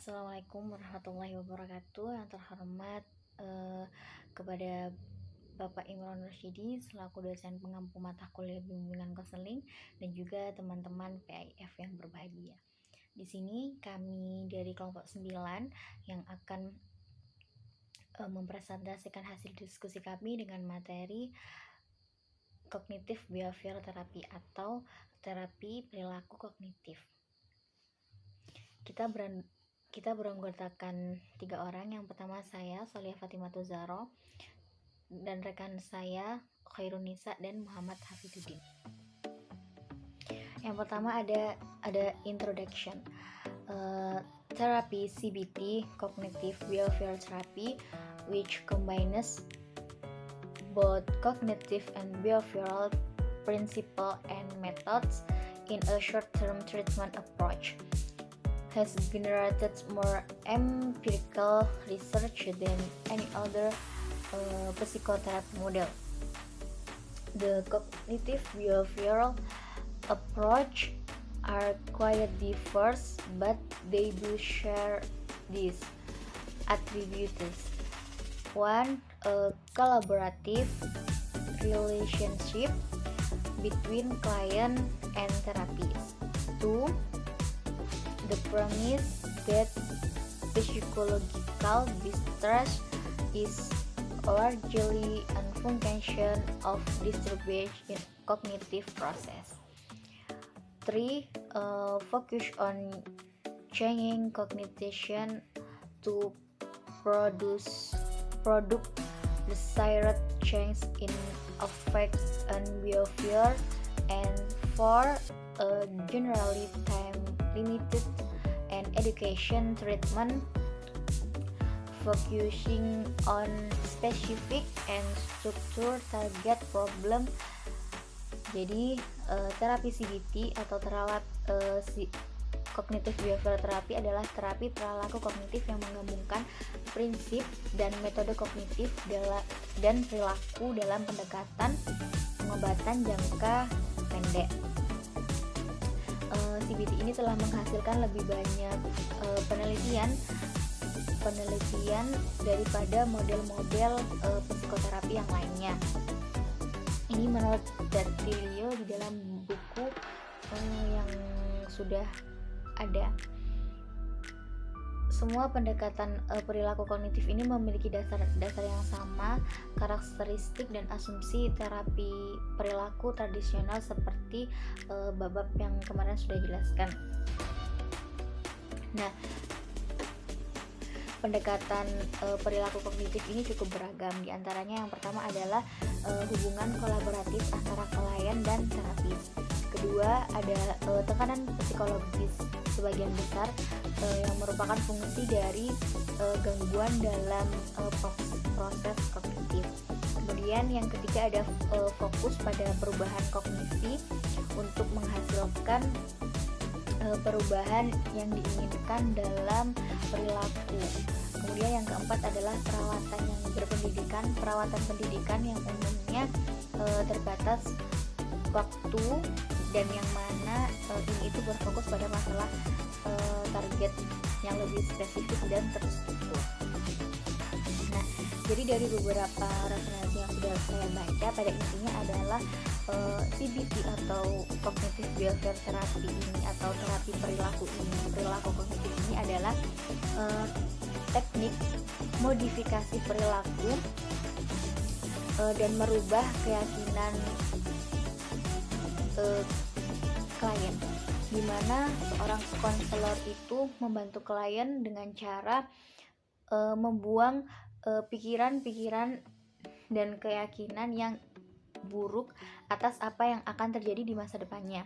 Assalamualaikum warahmatullahi wabarakatuh. Yang terhormat kepada Bapak Imran Rasyidi selaku dosen pengampu mata kuliah bimbingan konseling dan juga teman-teman PIF yang berbahagia. Di sini kami dari kelompok 9 yang akan mempresentasikan hasil diskusi kami dengan materi kognitif behavior terapi atau terapi perilaku kognitif. Kita beranggotakan 3 orang. Yang pertama saya, Solihah Fatimah Zahro, dan rekan saya Khairun Nisa dan Muhammad Hafiduddin. Yang pertama ada introduction. Therapy CBT, Cognitive Behavior Therapy, which combines both cognitive and behavioral principle and methods in a short-term treatment approach, has generated more empirical research than any other psychotherapy model. The cognitive behavioral approach are quite diverse, but they do share these attributes. One, a collaborative relationship between client and therapist. Two, the premise that psychological distress is largely a function of disturbance in cognitive process. 3. Focus on changing cognition to produce desired change in affect and behavior. And 4. Generally time-limited and education treatment focusing on specific and structure target problem. Jadi terapi CBT atau Cognitive Behavior Therapy adalah terapi perilaku kognitif yang menggabungkan prinsip dan metode kognitif dan perilaku dalam pendekatan pengobatan jangka pendek. CBT ini telah menghasilkan lebih banyak penelitian daripada model-model psikoterapi yang lainnya. Ini menurut Datilio di dalam buku yang sudah ada. Semua pendekatan perilaku kognitif ini memiliki dasar yang sama, karakteristik dan asumsi terapi perilaku tradisional seperti bab yang kemarin sudah jelaskan. Nah, pendekatan perilaku kognitif ini cukup beragam. Di antaranya yang pertama adalah hubungan kolaboratif antara klien dan terapis. Kedua, ada tekanan psikologis sebagian besar yang merupakan fungsi dari gangguan dalam proses kognitif. Kemudian yang ketiga ada fokus pada perubahan kognisi untuk menghasilkan perubahan yang diinginkan dalam perilaku. Kemudian yang keempat adalah perawatan pendidikan yang umumnya terbatas waktu dan yang mana ini itu berfokus pada masalah target yang lebih spesifik dan terstruktur. Nah, jadi dari beberapa referensi yang sudah saya baca, pada intinya adalah CBT atau Cognitive Behavior Therapy ini atau terapi perilaku kognitif ini adalah teknik modifikasi perilaku dan merubah keyakinan klien, di mana seorang konselor itu membantu klien dengan cara membuang pikiran-pikiran dan keyakinan yang buruk atas apa yang akan terjadi di masa depannya.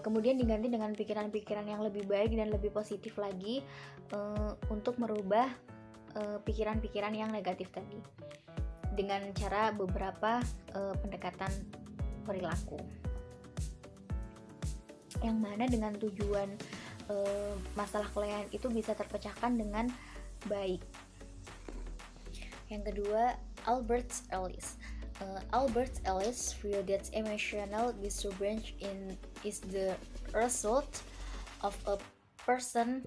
Kemudian diganti dengan pikiran-pikiran yang lebih baik dan lebih positif lagi untuk merubah pikiran-pikiran yang negatif tadi dengan cara beberapa pendekatan perilaku, yang mana dengan tujuan masalah klien itu bisa terpecahkan dengan baik. Yang kedua, Albert Ellis. Albert Ellis view that emotional disturbance is the result of a person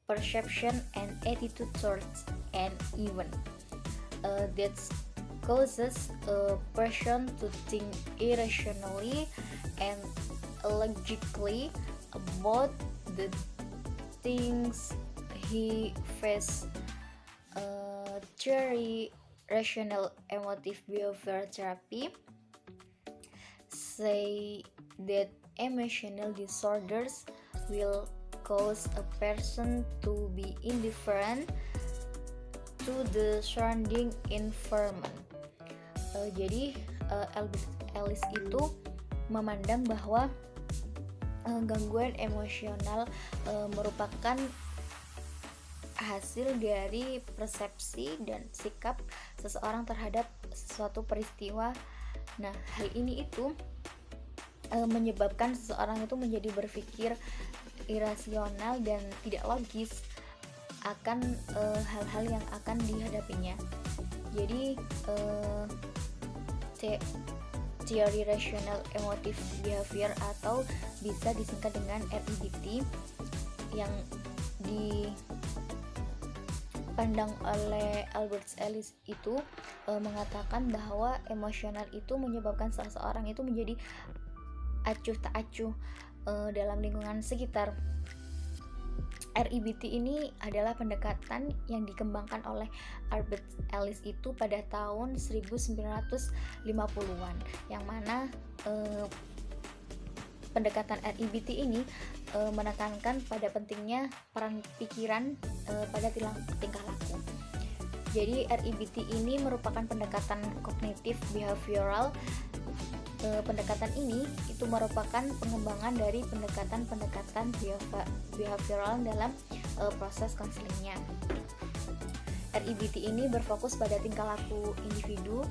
perception and attitude towards an event that causes a person to think irrationally and logically about the things he faces. Theory rational emotive behavior therapy say that emotional disorders will cause a person to be indifferent to the surrounding environment. Jadi Albert Ellis itu memandang bahwa gangguan emosional merupakan hasil dari persepsi dan sikap seseorang terhadap sesuatu peristiwa. Nah, hal ini itu menyebabkan seseorang itu menjadi berpikir irasional dan tidak logis akan hal-hal yang akan dihadapinya. Jadi teori rational emotive behavior atau bisa disingkat dengan REBT yang dipandang oleh Albert Ellis itu mengatakan bahwa emosional itu menyebabkan seseorang itu menjadi acuh tak acuh dalam lingkungan sekitar. REBT ini adalah pendekatan yang dikembangkan oleh Albert Ellis itu pada tahun 1950-an, yang mana pendekatan REBT ini menekankan pada pentingnya peran pikiran pada tingkah laku. Jadi REBT ini merupakan pendekatan kognitif behavioral. Pendekatan ini itu merupakan pengembangan dari pendekatan behavioral dalam proses konselingnya. REBT ini berfokus pada tingkah laku individu,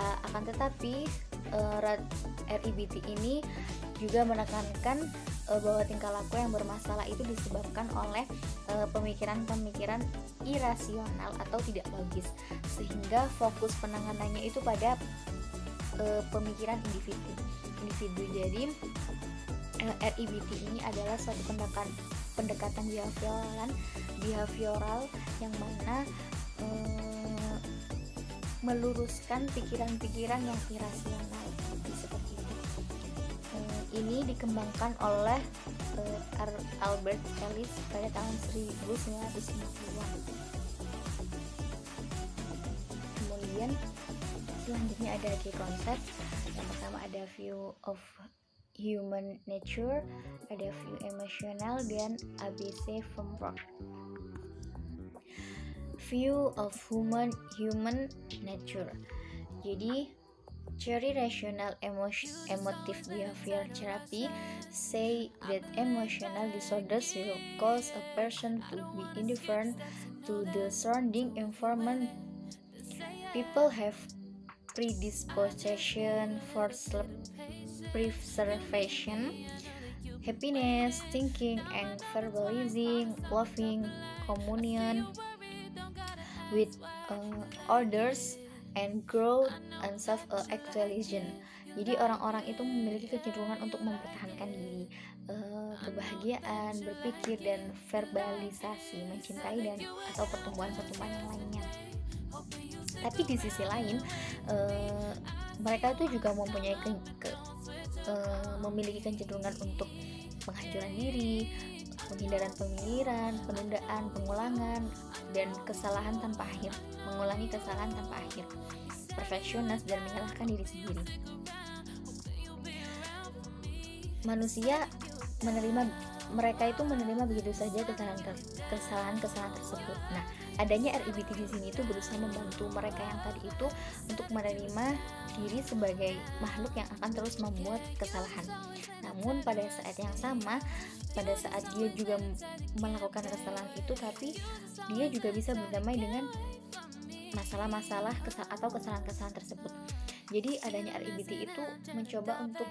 akan tetapi REBT ini juga menekankan bahwa tingkah laku yang bermasalah itu disebabkan oleh pemikiran-pemikiran irasional atau tidak logis, sehingga fokus penanganannya itu pada pemikiran individu. Jadi REBT ini adalah suatu pendekatan behavioral yang mana meluruskan pikiran-pikiran yang irasional seperti itu. Ini dikembangkan oleh Albert Ellis pada tahun 1950-an. Kemudian selanjutnya ada key konsep. Yang pertama ada view of human nature, ada view emosional, dan ABC framework. View of human nature. Jadi theory rational emotive behavior therapy say that emotional disorders will cause a person to be indifferent to the surrounding environment. People have predisposition for self-preservation, happiness, thinking and verbalizing, loving, communion with others, and growth and self-actualization. Jadi orang-orang itu memiliki kecenderungan untuk mempertahankan diri, kebahagiaan, berpikir, dan verbalisasi, mencintai dan atau pertumbuhan-pertumbuhan yang lainnya. Tapi di sisi lain mereka itu juga mempunyai memiliki kecenderungan untuk penghancuran diri, penghindaran pemikiran, penundaan, pengulangan, dan kesalahan tanpa akhir, mengulangi kesalahan tanpa akhir, perfeksionis, dan menyalahkan diri sendiri. Mereka itu menerima begitu saja kesalahan tersebut. Nah, adanya REBT di sini itu berusaha membantu mereka yang tadi itu untuk menerima diri sebagai makhluk yang akan terus membuat kesalahan. Namun pada saat yang sama, pada saat dia juga melakukan kesalahan itu, tapi dia juga bisa berdamai dengan masalah-masalah atau kesalahan-kesalahan tersebut. Jadi adanya REBT itu mencoba untuk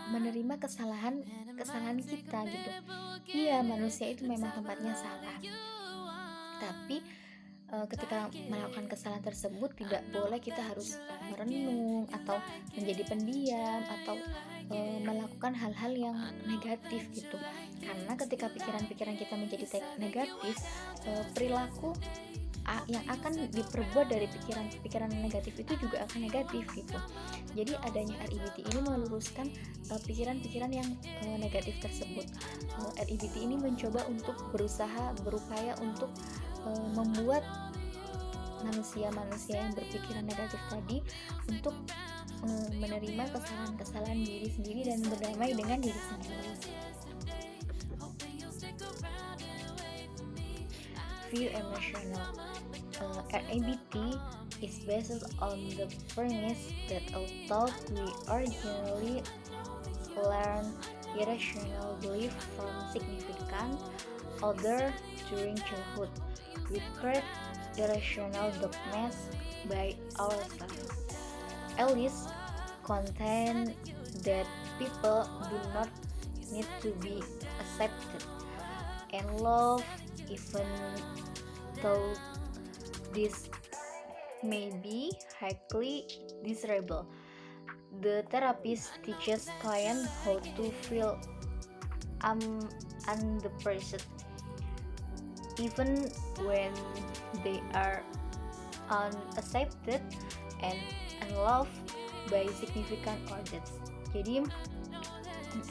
menerima kesalahan kita gitu. Iya, manusia itu memang tempatnya salah, tapi ketika melakukan kesalahan tersebut tidak boleh kita harus merenung atau menjadi pendiam atau melakukan hal-hal yang negatif gitu. Karena ketika pikiran-pikiran kita menjadi negatif, perilaku yang akan diperbuat dari pikiran-pikiran negatif itu juga akan negatif gitu. Jadi adanya REBT ini meluruskan pikiran-pikiran yang negatif tersebut. REBT ini mencoba untuk berupaya untuk membuat manusia-manusia yang berpikiran negatif tadi untuk menerima kesalahan-kesalahan diri sendiri dan berdamai dengan diri sendiri. View emotional. REBT is based on the premise that although we originally learn irrational belief from significant other during childhood, we create irrational dogmas by ourselves. Alice contend that people do not need to be accepted and loved, even though this may be highly desirable. The therapist teaches clients how to feel unappreciated, even when they are unaccepted and unloved by significant others. Jadi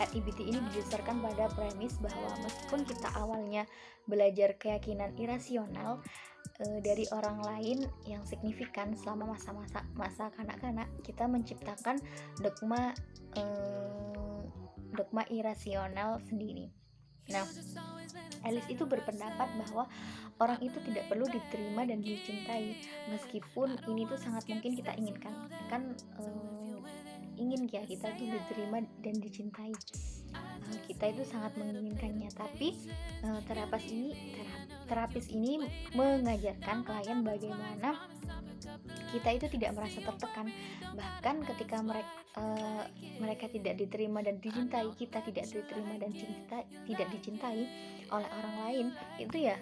REBT ini didasarkan pada premis bahwa meskipun kita awalnya belajar keyakinan irasional dari orang lain yang signifikan selama masa kanak-kanak, kita menciptakan dogma irasional sendiri. Nah, Alice itu berpendapat bahwa orang itu tidak perlu diterima dan dicintai, meskipun ini tuh sangat mungkin kita inginkan. Ingin ya kita itu diterima dan dicintai, kita itu sangat menginginkannya. Tapi terapis ini mengajarkan klien bagaimana kita itu tidak merasa tertekan, bahkan ketika mereka tidak diterima dan dicintai, kita tidak diterima dan tidak dicintai oleh orang lain, itu ya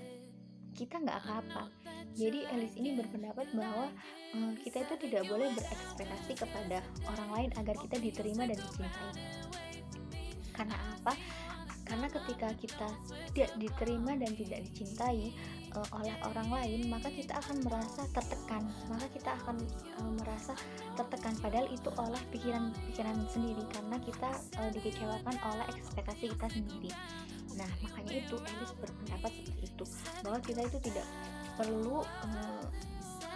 kita nggak apa-apa. Jadi Alice ini berpendapat bahwa kita itu tidak boleh berekspektasi kepada orang lain agar kita diterima dan dicintai. Karena apa? Karena ketika kita tidak diterima dan tidak dicintai oleh orang lain, maka kita akan merasa tertekan. Padahal itu oleh pikiran sendiri, karena kita dikecewakan oleh ekspektasi kita sendiri. Nah, makanya itu Alice berpendapat seperti itu, bahwa kita itu tidak perlu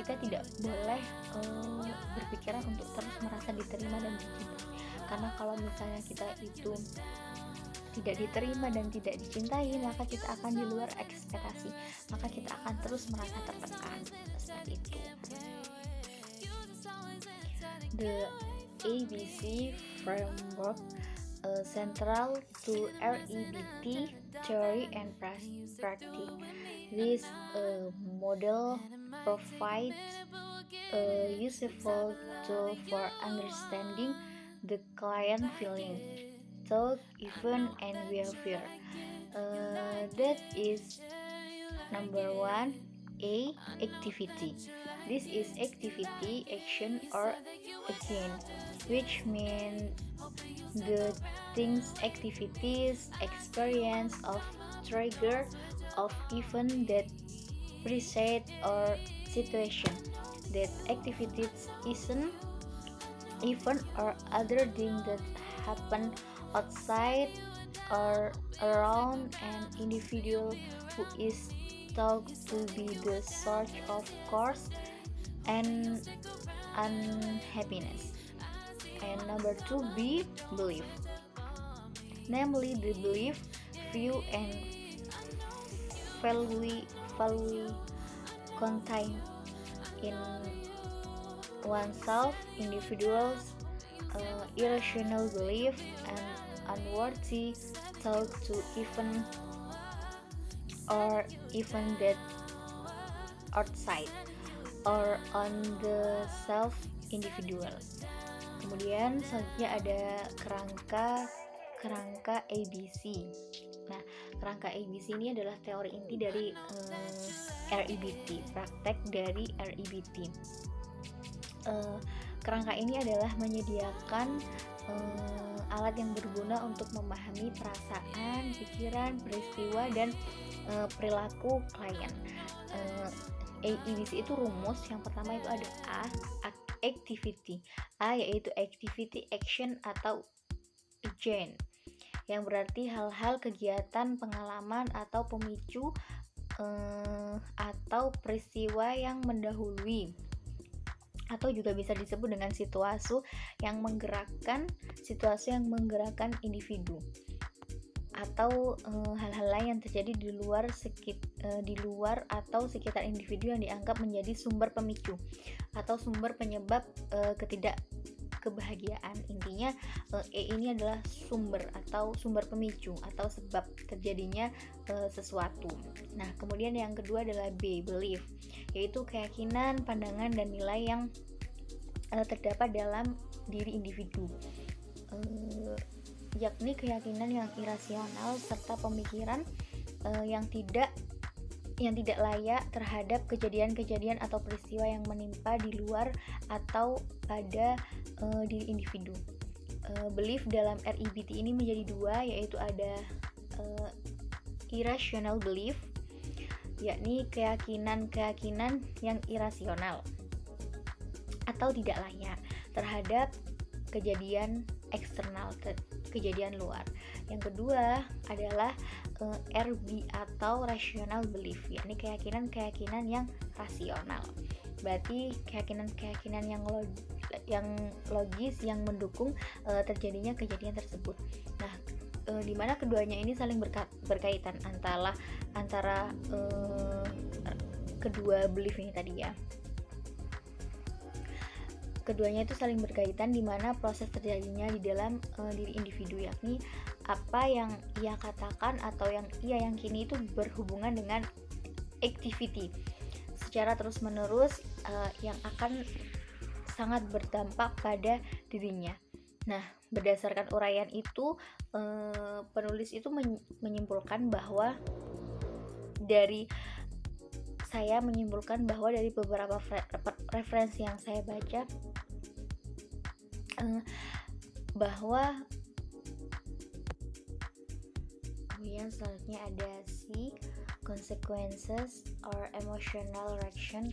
kita tidak boleh berpikiran untuk terus merasa diterima dan dicintai. Karena kalau misalnya kita itu tidak diterima dan tidak dicintai, maka kita akan di luar ekspektasi, maka kita akan terus merasa tertekan seperti itu. The ABC framework central to REBT theory and practice. This model provides a useful tool for understanding the client feeling, thought, even, and behavior. That is number 1, A. Activity. This is activity, action, or again, which means the things, activities, experience of trigger of event that precede or situation. That activities isn't event or other thing that happen outside or around an individual who is thought to be the source of cause and unhappiness. And number 2, B. Belief. Namely, the belief, view, and value contained in oneself, individuals, irrational belief, and unworthy thought to even that outside or on the self individual. Kemudian selanjutnya ada kerangka ABC. Nah, kerangka ABC ini adalah teori inti dari REBT, praktek dari REBT. Kerangka ini adalah menyediakan alat yang berguna untuk memahami perasaan, pikiran, peristiwa, dan perilaku klien. ABC itu rumus. Yang pertama itu ada activity. A yaitu activity, action atau agent, yang berarti hal-hal, kegiatan, pengalaman atau pemicu atau peristiwa yang mendahului, atau juga bisa disebut dengan situasi yang menggerakkan individu, atau hal-hal lain yang terjadi di luar atau sekitar individu yang dianggap menjadi sumber pemicu atau sumber penyebab ketidakkebahagiaan. Intinya E ini adalah sumber pemicu atau sebab terjadinya sesuatu. Nah, kemudian yang kedua adalah B, belief, yaitu keyakinan, pandangan, dan nilai yang terdapat dalam diri individu, yakni keyakinan yang irasional serta pemikiran yang tidak layak terhadap kejadian-kejadian atau peristiwa yang menimpa di luar atau pada diri individu. Belief dalam REBT ini menjadi dua, yaitu ada irrational belief, yakni keyakinan yang irasional atau tidak layak terhadap kejadian eksternal, kejadian luar. Yang kedua adalah RB atau rational belief, yakni keyakinan yang rasional. Berarti keyakinan yang logis yang mendukung terjadinya kejadian tersebut. Nah, di mana keduanya ini saling berkaitan antara kedua belief ini tadi ya. Keduanya itu saling berkaitan di mana proses terjadinya di dalam diri individu, yakni apa yang ia katakan atau yang ia yakini itu berhubungan dengan activity secara terus-menerus yang akan sangat berdampak pada dirinya. Nah, berdasarkan uraian itu, penulis itu menyimpulkan bahwa dari beberapa referensi yang saya baca, bahwa kemudian selanjutnya ada C, consequences or emotional reaction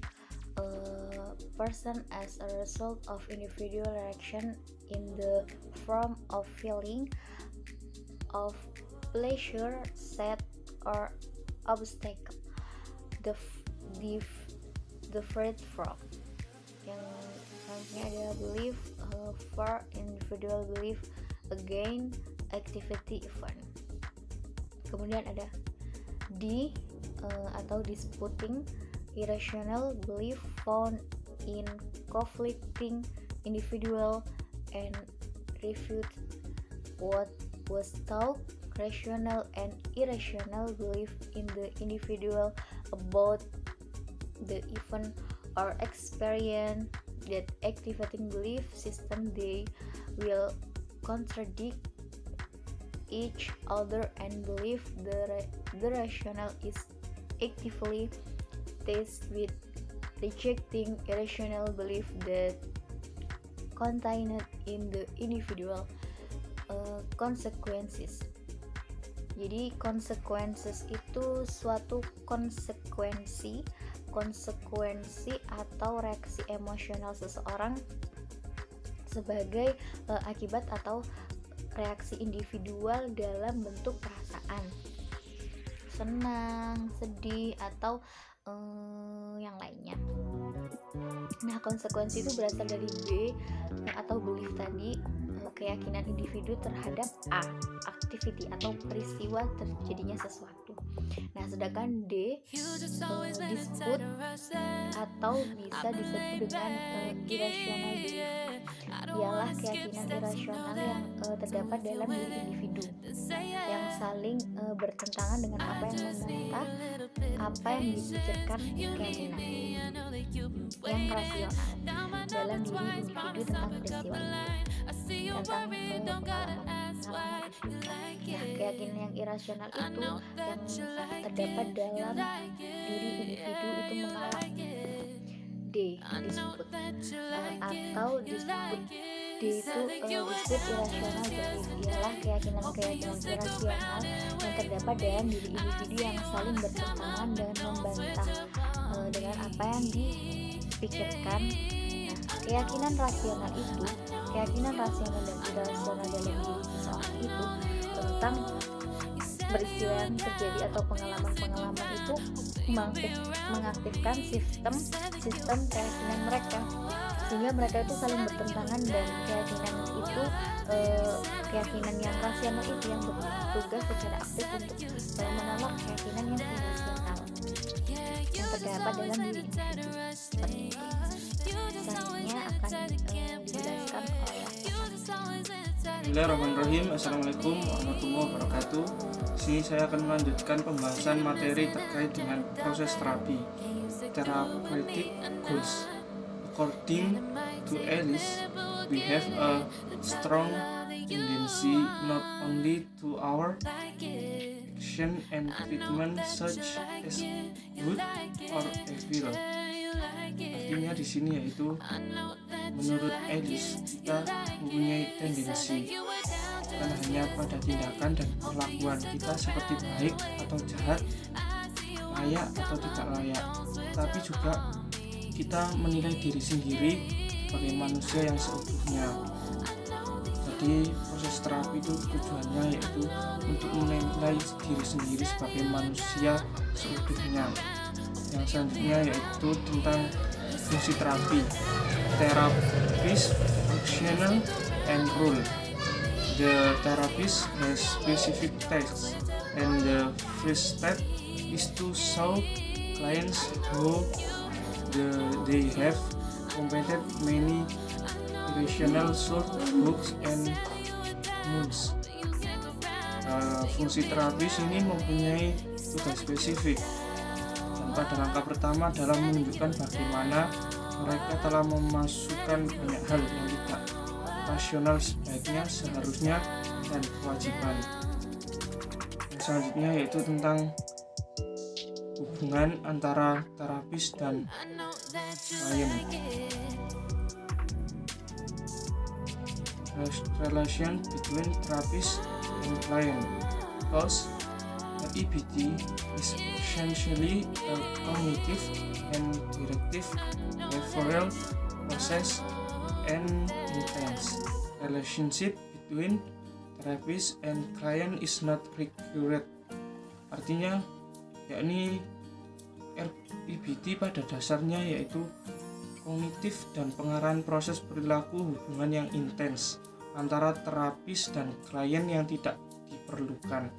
person as a result of individual reaction in the form of feeling of pleasure, sad, or obstacle. The fruit from. Yang selanjutnya ada belief for individual belief, again activity event. Kemudian ada D atau disputing, irrational belief found in conflicting individual and refute what was taught. Rational and irrational belief in the individual about the event or experience that activating belief system, they will contradict each other and believe the rational is actively faced with rejecting irrational belief that contained in the individual consequences. Jadi consequences itu suatu konsekuensi atau reaksi emosional seseorang sebagai akibat atau reaksi individual dalam bentuk perasaan senang, sedih, atau yang lainnya. Nah, konsekuensi itu berasal dari B atau belief tadi, keyakinan individu terhadap A, activity atau peristiwa terjadinya sesuatu. Nah, sedangkan D, dispute atau bisa disebut dengan irrational belief, ialah keyakinan irasional yang terdapat dalam diri individu yang saling bertentangan dengan apa yang menentang apa yang dipikirkan keyakinan yang rasional dalam diri individu tentang peristiwa itu, tentang pengalaman. pengalaman itu. Nah, keyakinan yang irasional itu yang terdapat dalam diri individu itu mengalami D disebut atau disebut D itu disebut irasional belief, ialah keyakinan-keyakinan irasional yang terdapat dalam diri individu yang saling bertentangan dan membantah dengan apa yang dipikirkan. Nah, keyakinan rasional dan irasional dalam diri seseorang itu tentang peristiwa yang terjadi atau pengalaman-pengalaman itu mengaktifkan sistem keyakinan mereka, sehingga mereka itu saling bertentangan, dan keyakinan yang rasional itu yang bertugas secara aktif untuk menolak keyakinan yang irasional yang terdapat dalam diri individu. Seperti itu. Selanjutnya akan dijelaskan oleh Bismillahirrahmanirrahim. Assalamualaikum warahmatullahi wabarakatuh. Di sini saya akan melanjutkan pembahasan materi terkait dengan proses terapi therapeutic goals. According to Ellis, we have a strong tendency not only to our action and treatment such as good or evil. Artinya di sini yaitu menurut Ellis, kita mempunyai tendensi bukan hanya pada tindakan dan perlakuan kita seperti baik atau jahat, layak atau tidak layak, tapi juga kita menilai diri sendiri sebagai manusia yang seutuhnya. Jadi proses terapi itu tujuannya yaitu untuk menilai diri sendiri sebagai manusia seutuhnya. Yang selanjutnya yaitu tentang fungsi terapi, therapist, functional, and role. The therapist has specific tasks, and the first step is to show clients how they have completed many irrational thoughts and moods. Fungsi terapis ini mempunyai tugas spesifik. Pada langkah pertama adalah menunjukkan bagaimana mereka telah memasukkan banyak hal yang tidak rasional sebaiknya, seharusnya, dan kewajiban. Yang selanjutnya yaitu tentang hubungan antara terapis dan klien. Relation between therapist and client. Thus, EBT is essentially a cognitive and directive behavioral process and intense relationship between therapist and client is not recurrent. Artinya, yakni EBT pada dasarnya yaitu kognitif dan pengarahan proses perilaku hubungan yang intens antara terapis dan klien yang tidak diperlukan.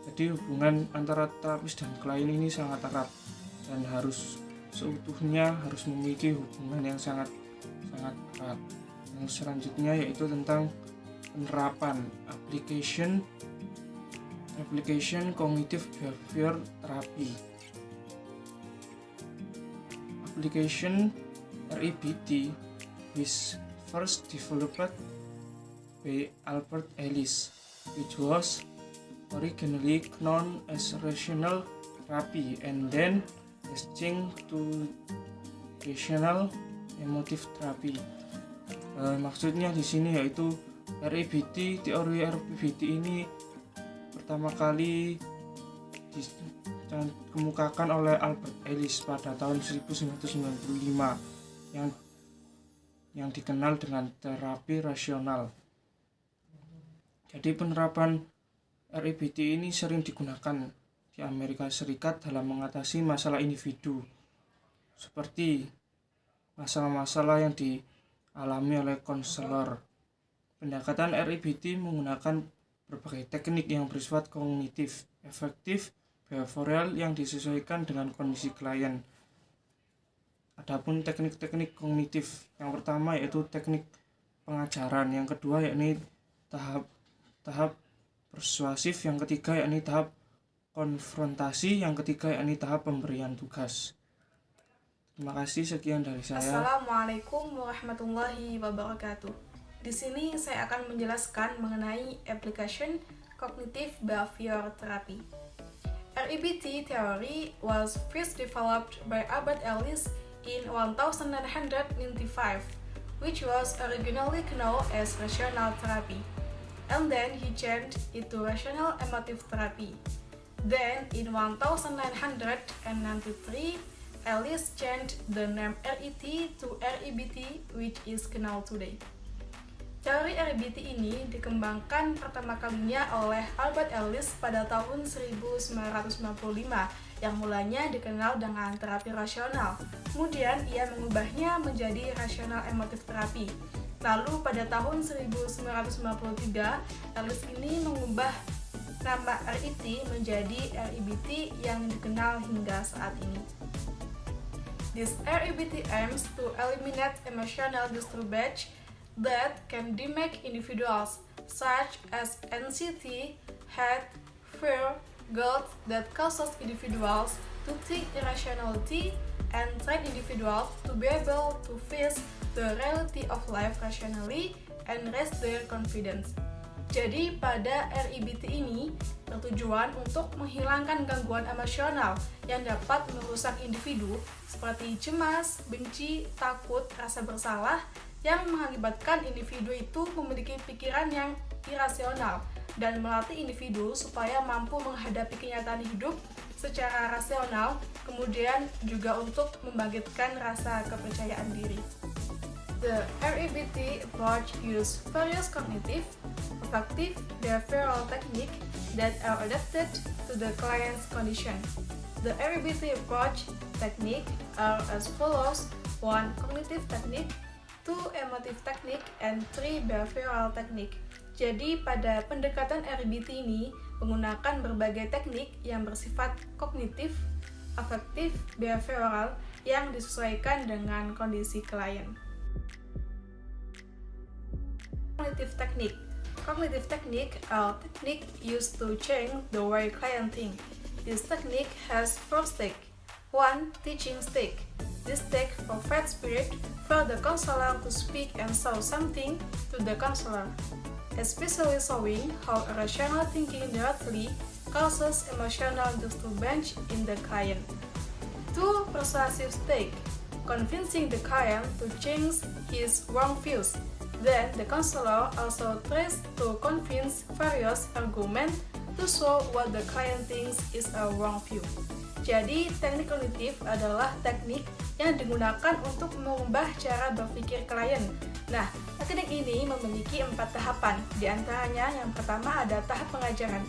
Jadi hubungan antara terapis dan klien ini sangat erat dan harus seutuhnya harus memiliki hubungan yang sangat erat. Yang selanjutnya yaitu tentang penerapan application cognitive behavior therapy. Application REBT was first developed by Albert Ellis, which was originally known as rational therapy and then has changed to rational emotive therapy. Maksudnya di sini yaitu REBT, teori REBT ini pertama kali dikemukakan oleh Albert Ellis pada tahun 1995 yang dikenal dengan terapi rasional. Jadi penerapan REBT ini sering digunakan di Amerika Serikat dalam mengatasi masalah individu, seperti masalah-masalah yang dialami oleh konselor. Pendekatan REBT menggunakan berbagai teknik yang bersifat kognitif, efektif, behavioral yang disesuaikan dengan kondisi klien. Adapun teknik-teknik kognitif, yang pertama yaitu teknik pengajaran, yang kedua yakni tahap persuasif, yang ketiga yakni tahap konfrontasi, yang ketiga yakni tahap pemberian tugas. Terima kasih, sekian dari saya. Assalamualaikum warahmatullahi wabarakatuh. Di sini saya akan menjelaskan mengenai application Cognitive Behavior Therapy. REBT theory was first developed by Albert Ellis in 1995, which was originally known as rational therapy, and then he changed it to rational emotive therapy. Then, in 1993, Ellis changed the name RET to REBT, which is known today. Teori REBT ini dikembangkan pertama kalinya oleh Albert Ellis pada tahun 1995 yang mulanya dikenal dengan terapi rasional. Kemudian ia mengubahnya menjadi rational emotive therapy. Lalu pada tahun 1953, Ellis ini mengubah nama RET menjadi REBT yang dikenal hingga saat ini. This REBT aims to eliminate emotional disturbance that can damage individuals, such as anxiety, hate, fear, guilt that causes individuals to think irrationality and train individuals to be able to face the reality of life rationally and raise their confidence. Jadi pada REBT ini bertujuan untuk menghilangkan gangguan emosional yang dapat merusak individu seperti cemas, benci, takut, rasa bersalah yang mengakibatkan individu itu memiliki pikiran yang irasional dan melatih individu supaya mampu menghadapi kenyataan hidup secara rasional, kemudian juga untuk membangkitkan rasa kepercayaan diri. The REBT approach uses various cognitive, affective, behavioral techniques that are adapted to the client's condition. The REBT approach technique are as follows: 1. Cognitive technique, 2 emotive technique, and 3 behavioral technique. Jadi pada pendekatan REBT ini menggunakan berbagai teknik yang bersifat kognitif, afektif, behavioral yang disesuaikan dengan kondisi klien. Cognitive technique. Cognitive technique are technique used to change the way client think. This technique has 4 stages. 1. Teaching stage. This stage provides spirit for the counselor to speak and show something to the counselor, especially showing how irrational thinking directly causes emotional disturbance in the client. 2. Persuasive stage. Convincing the client to change his wrong views. Then the counselor also tries to convince various arguments to show what the client thinks is a wrong view. Jadi, teknik kognitif adalah teknik yang digunakan untuk mengubah cara berpikir klien. Nah, teknik ini memiliki 4 tahapan. Di antaranya, yang pertama ada tahap pengajaran.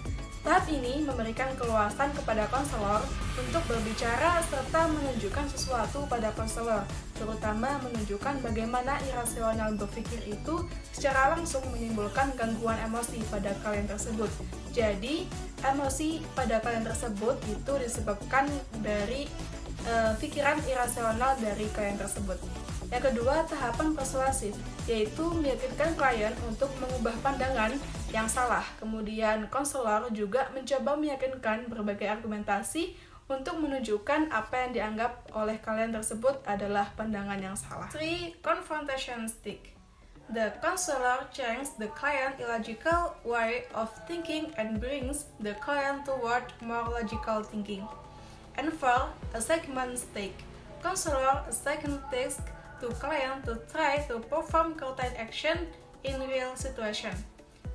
Tahap ini memberikan keluasan kepada konselor untuk berbicara serta menunjukkan sesuatu pada konselor, terutama menunjukkan bagaimana irasional berpikir itu secara langsung menimbulkan gangguan emosi pada klien tersebut. Jadi, emosi pada klien tersebut itu disebabkan dari pikiran irasional dari klien tersebut. Yang kedua, tahapan persuasif, yaitu meyakinkan klien untuk mengubah pandangan yang salah. Kemudian, konselor juga mencoba meyakinkan berbagai argumentasi untuk menunjukkan apa yang dianggap oleh klien tersebut adalah pandangan yang salah. 3. Confrontation stage. The counselor changes the client's illogical way of thinking and brings the client toward more logical thinking. And 4. Assessment stage. Counselor assigns tasks to client to try to perform certain action in real situation.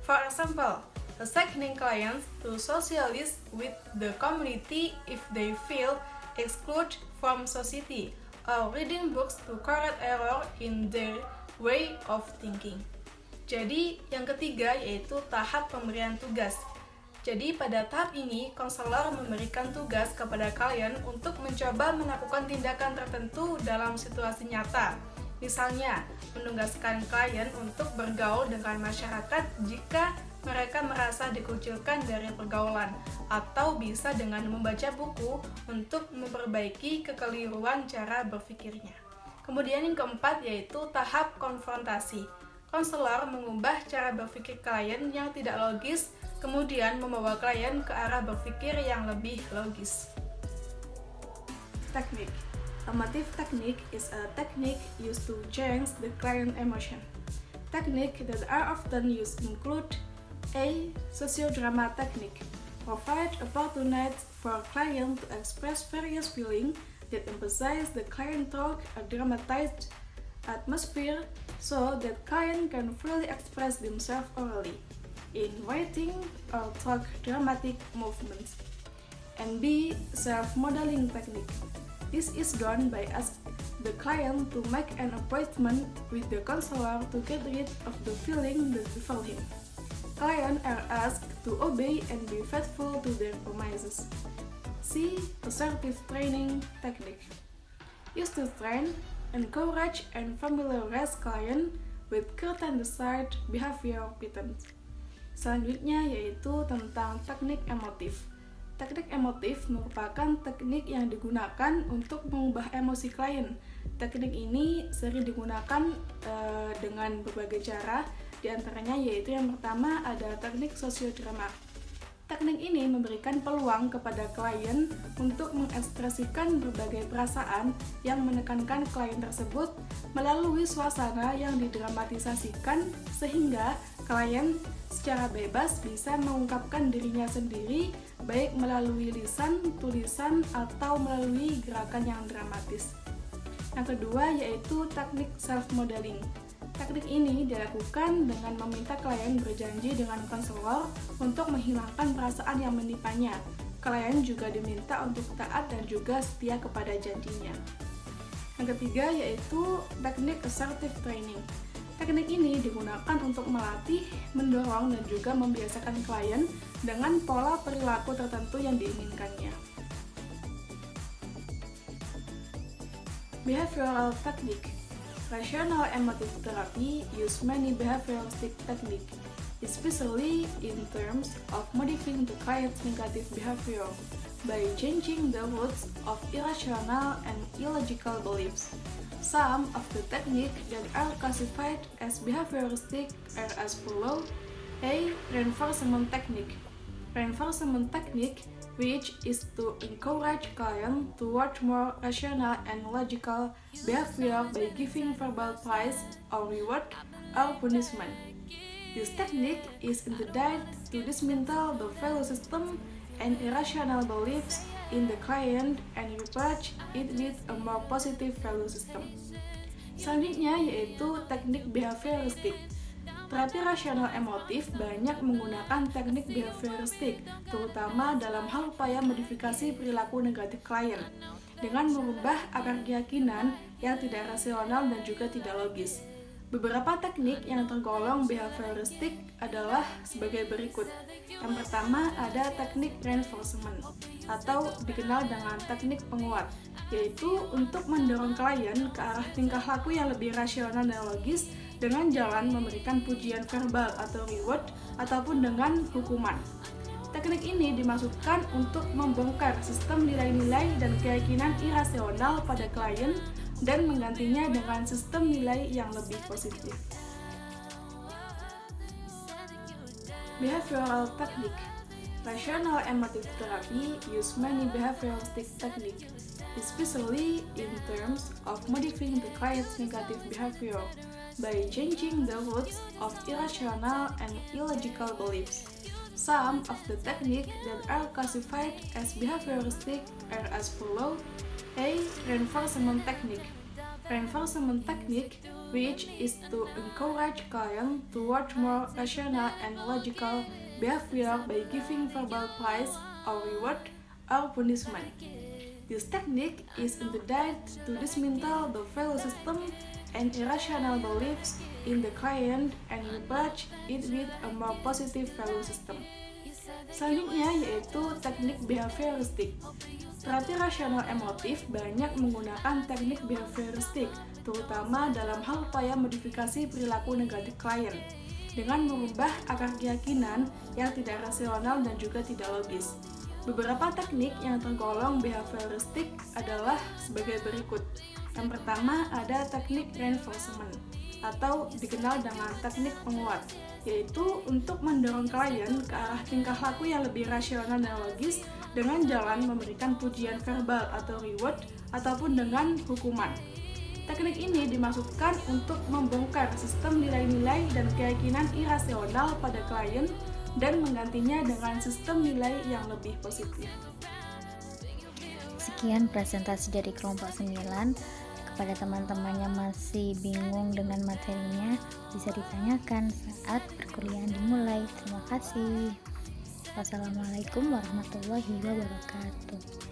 For example, assigning clients to socialize with the community if they feel excluded from society, or reading books to correct error in their way of thinking. Jadi, yang ketiga yaitu tahap pemberian tugas. Jadi, pada tahap ini, konselor memberikan tugas kepada klien untuk mencoba melakukan tindakan tertentu dalam situasi nyata. Misalnya, menugaskan klien untuk bergaul dengan masyarakat jika mereka merasa dikucilkan dari pergaulan, atau bisa dengan membaca buku untuk memperbaiki kekeliruan cara berpikirnya. Kemudian yang keempat yaitu tahap konfrontasi. Konselor mengubah cara berpikir klien yang tidak logis, kemudian membawa klien ke arah berpikir yang lebih logis. Teknik. Emotive technique is a technique used to change the client emotion. Techniques that are often used include A. Sociodrama technique. Provide opportunities for client to express various feelings that emphasize the client through a dramatized atmosphere so that client can freely express themselves orally, in writing or through dramatic movements. And B. Self-modeling technique. This is done by asking the client to make an appointment with the counselor to get rid of the feeling that befell him. Clients are asked to obey and be faithful to their promises. C. Assertive training technique. Used to train, encourage, and familiarize client with certain desired behavior patterns. Selanjutnya yaitu tentang teknik emotif. Teknik emotif merupakan teknik yang digunakan untuk mengubah emosi klien. Teknik ini sering digunakan dengan berbagai cara, di antaranya yaitu yang pertama ada teknik sosiodrama. Teknik ini memberikan peluang kepada klien untuk mengekspresikan berbagai perasaan yang menekankan klien tersebut melalui suasana yang didramatisasikan sehingga klien secara bebas bisa mengungkapkan dirinya sendiri baik melalui lisan, tulisan, atau melalui gerakan yang dramatis. Yang kedua yaitu teknik self-modeling. Teknik ini dilakukan dengan meminta klien berjanji dengan konselor untuk menghilangkan perasaan yang menimpannya. Klien juga diminta untuk taat dan juga setia kepada janjinya. Yang ketiga yaitu teknik assertive training. Teknik ini digunakan untuk melatih, mendorong, dan juga membiasakan klien dengan pola perilaku tertentu yang diinginkannya. Behavioral technique. Rational emotive therapy use many behavioristic techniques, especially in terms of modifying the client's negative behavior by changing the roots of irrational and illogical beliefs. Some of the techniques that are classified as behavioristic are as follows. A. Reinforcement technique. Reinforcement technique, which is to encourage clients toward more rational and logical behavior by giving verbal praise or reward or punishment. This technique is intended to dismantle the value system and irrational beliefs in the client and replace it with a more positive value system. Selanjutnya yaitu teknik behavioristik. Terapi rasional emotif banyak menggunakan teknik behavioristik, terutama dalam hal upaya modifikasi perilaku negatif klien, dengan merubah akar keyakinan yang tidak rasional dan juga tidak logis. Beberapa teknik yang tergolong behavioristik adalah sebagai berikut. Yang pertama ada teknik reinforcement, atau dikenal dengan teknik penguat, yaitu untuk mendorong klien ke arah tingkah laku yang lebih rasional dan logis dengan jalan memberikan pujian verbal atau reward ataupun dengan hukuman. Teknik ini dimaksudkan untuk membongkar sistem nilai-nilai dan keyakinan irasional pada klien dan menggantinya dengan sistem nilai yang lebih positif. Behavioral technique. Rational emotive therapy use many behavioristic techniques, especially in terms of modifying the client's negative behavior by changing the roots of irrational and illogical beliefs. Some of the techniques that are classified as behavioristic are as follows. A. Reinforcement technique. Reinforcement technique, which is to encourage clients toward more rational and logical behavior by giving verbal praise or reward or punishment. This technique is intended to dismantle the value system and irrational beliefs in the client and replace it with a more positive value system. Selanjutnya yaitu teknik behavioristik. Terapi rasional emotif banyak menggunakan teknik behavioristik, terutama dalam hal upaya modifikasi perilaku negatif klien, dengan merubah akar keyakinan yang tidak rasional dan juga tidak logis. Beberapa teknik yang tergolong behavioristik adalah sebagai berikut. Yang pertama ada teknik reinforcement, atau dikenal dengan teknik penguat, yaitu untuk mendorong klien ke arah tingkah laku yang lebih rasional dan logis dengan jalan memberikan pujian verbal atau reward ataupun dengan hukuman. Teknik ini dimaksudkan untuk membongkar sistem nilai-nilai dan keyakinan irasional pada klien dan menggantinya dengan sistem nilai yang lebih positif. Sekian presentasi dari kelompok 9. Kepada teman-teman yang masih bingung dengan materinya, bisa ditanyakan saat perkuliahan dimulai. Terima kasih. Wassalamualaikum warahmatullahi wabarakatuh.